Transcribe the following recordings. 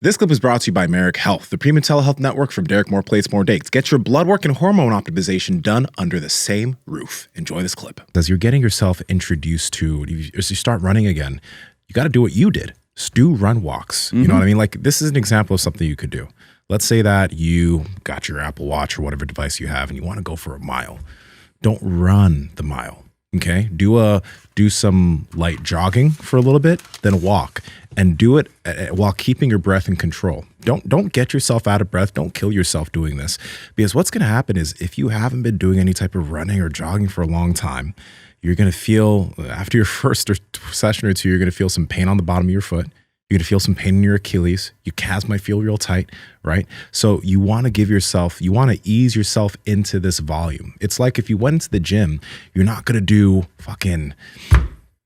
This clip is brought to you by Merrick Health, the premium telehealth network from Derek More Plates, More Dates. Get your blood work and hormone optimization done under the same roof. Enjoy this clip. As you're getting yourself introduced to, as you start running again, you got to do what you did. Just do run walks. You know what I mean? Like, this is an example of something you could do. Let's say that you got your Apple Watch or whatever device you have and you want to go for a mile. Don't run the mile. Okay, do some light jogging for a little bit, then walk, and do it while keeping your breath in control. Don't get yourself out of breath. Don't kill yourself doing this, because what's going to happen is if you haven't been doing any type of running or jogging for a long time, you're going to feel after your first session or two, you're going to feel some pain on the bottom of your foot. You're going to feel some pain in your Achilles. Your calves might feel real tight, right? So you want to ease yourself into this volume. It's like if you went into the gym, you're not going to do fucking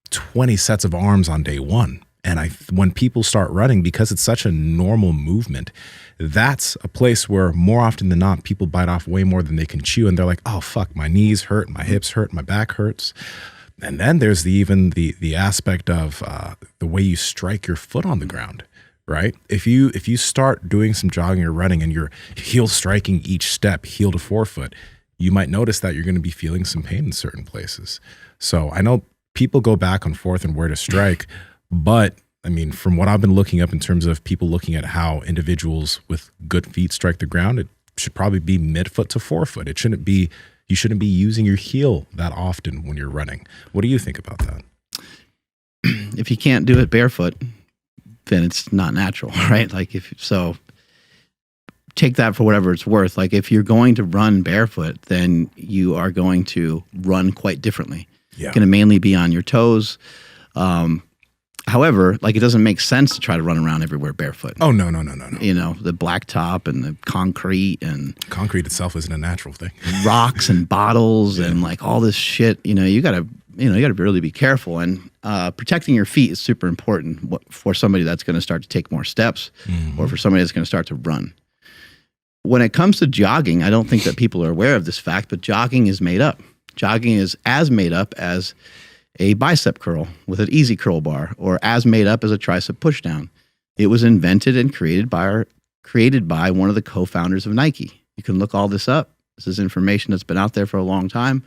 20 sets of arms on day one. And when people start running, because it's such a normal movement, that's a place where more often than not, people bite off way more than they can chew. And they're like, oh, fuck, my knees hurt, my hips hurt, my back hurts. And then there's even the aspect of the way you strike your foot on the ground, right? If you start doing some jogging or running and you're heel striking each step, heel to forefoot, you might notice that you're going to be feeling some pain in certain places. So I know people go back and forth on where to strike, but I mean, from what I've been looking up in terms of people looking at how individuals with good feet strike the ground, it should probably be midfoot to forefoot. You shouldn't be using your heel that often when you're running. What do you think about that? If you can't do it barefoot, then it's not natural, right? Like take that for whatever it's worth. Like if you're going to run barefoot, then you are going to run quite differently. Yeah. It's going to mainly be on your toes. However, like it doesn't make sense to try to run around everywhere barefoot. Oh, no. You know, the blacktop and the concrete concrete itself isn't a natural thing. Rocks and bottles and like all this shit. You know, you gotta really be careful. And protecting your feet is super important for somebody that's going to start to take more steps, or for somebody that's going to start to run. When it comes to jogging, I don't think that people are aware of this fact, but jogging is made up. Jogging is as made up as a bicep curl with an easy curl bar, or as made up as a tricep pushdown. It was invented and created by one of the co-founders of Nike. You can look all this up. This is information that's been out there for a long time.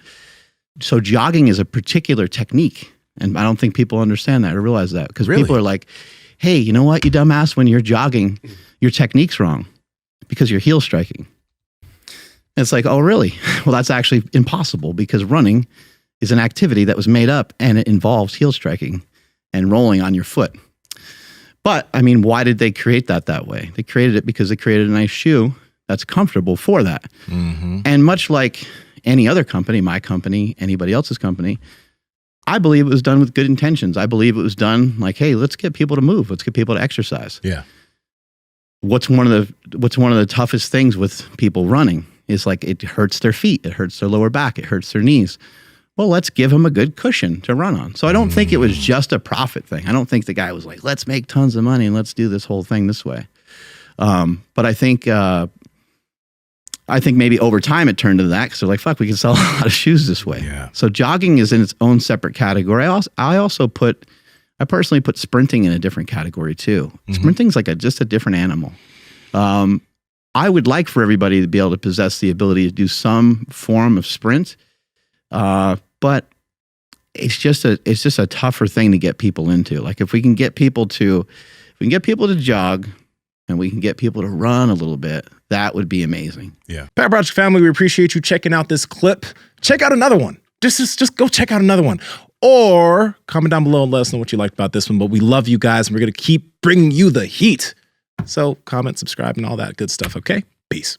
So jogging is a particular technique, and I don't think people understand that or realize that, because people are like, hey, you know what, you dumbass, when you're jogging, your technique's wrong because you're heel striking. And it's like, oh, really? Well, that's actually impossible, because running is an activity that was made up and it involves heel striking and rolling on your foot. But I mean, why did they create that way? They created it because they created a nice shoe that's comfortable for that. And much like any other company, my company, anybody else's company, I believe it was done with good intentions. I believe it was done like, hey, let's get people to move. Let's get people to exercise. Yeah. What's one of the toughest things with people running is like it hurts their feet. It hurts their lower back. It hurts their knees. Well, let's give them a good cushion to run on. So I don't think it was just a profit thing. I don't think the guy was like, let's make tons of money and let's do this whole thing this way. But I think maybe over time it turned into that, because they're like, fuck, we can sell a lot of shoes this way. Yeah. So jogging is in its own separate category. I personally put sprinting in a different category too. Sprinting's like just a different animal. I would like for everybody to be able to possess the ability to do some form of sprint. But it's just a tougher thing to get people into. Like if we can get people to jog and we can get people to run a little bit, that would be amazing. Yeah. Power Project family, we appreciate you checking out this clip. Check out another one. Just go check out another one. Or comment down below and let us know what you liked about this one. But we love you guys and we're going to keep bringing you the heat. So comment, subscribe, and all that good stuff, okay? Peace.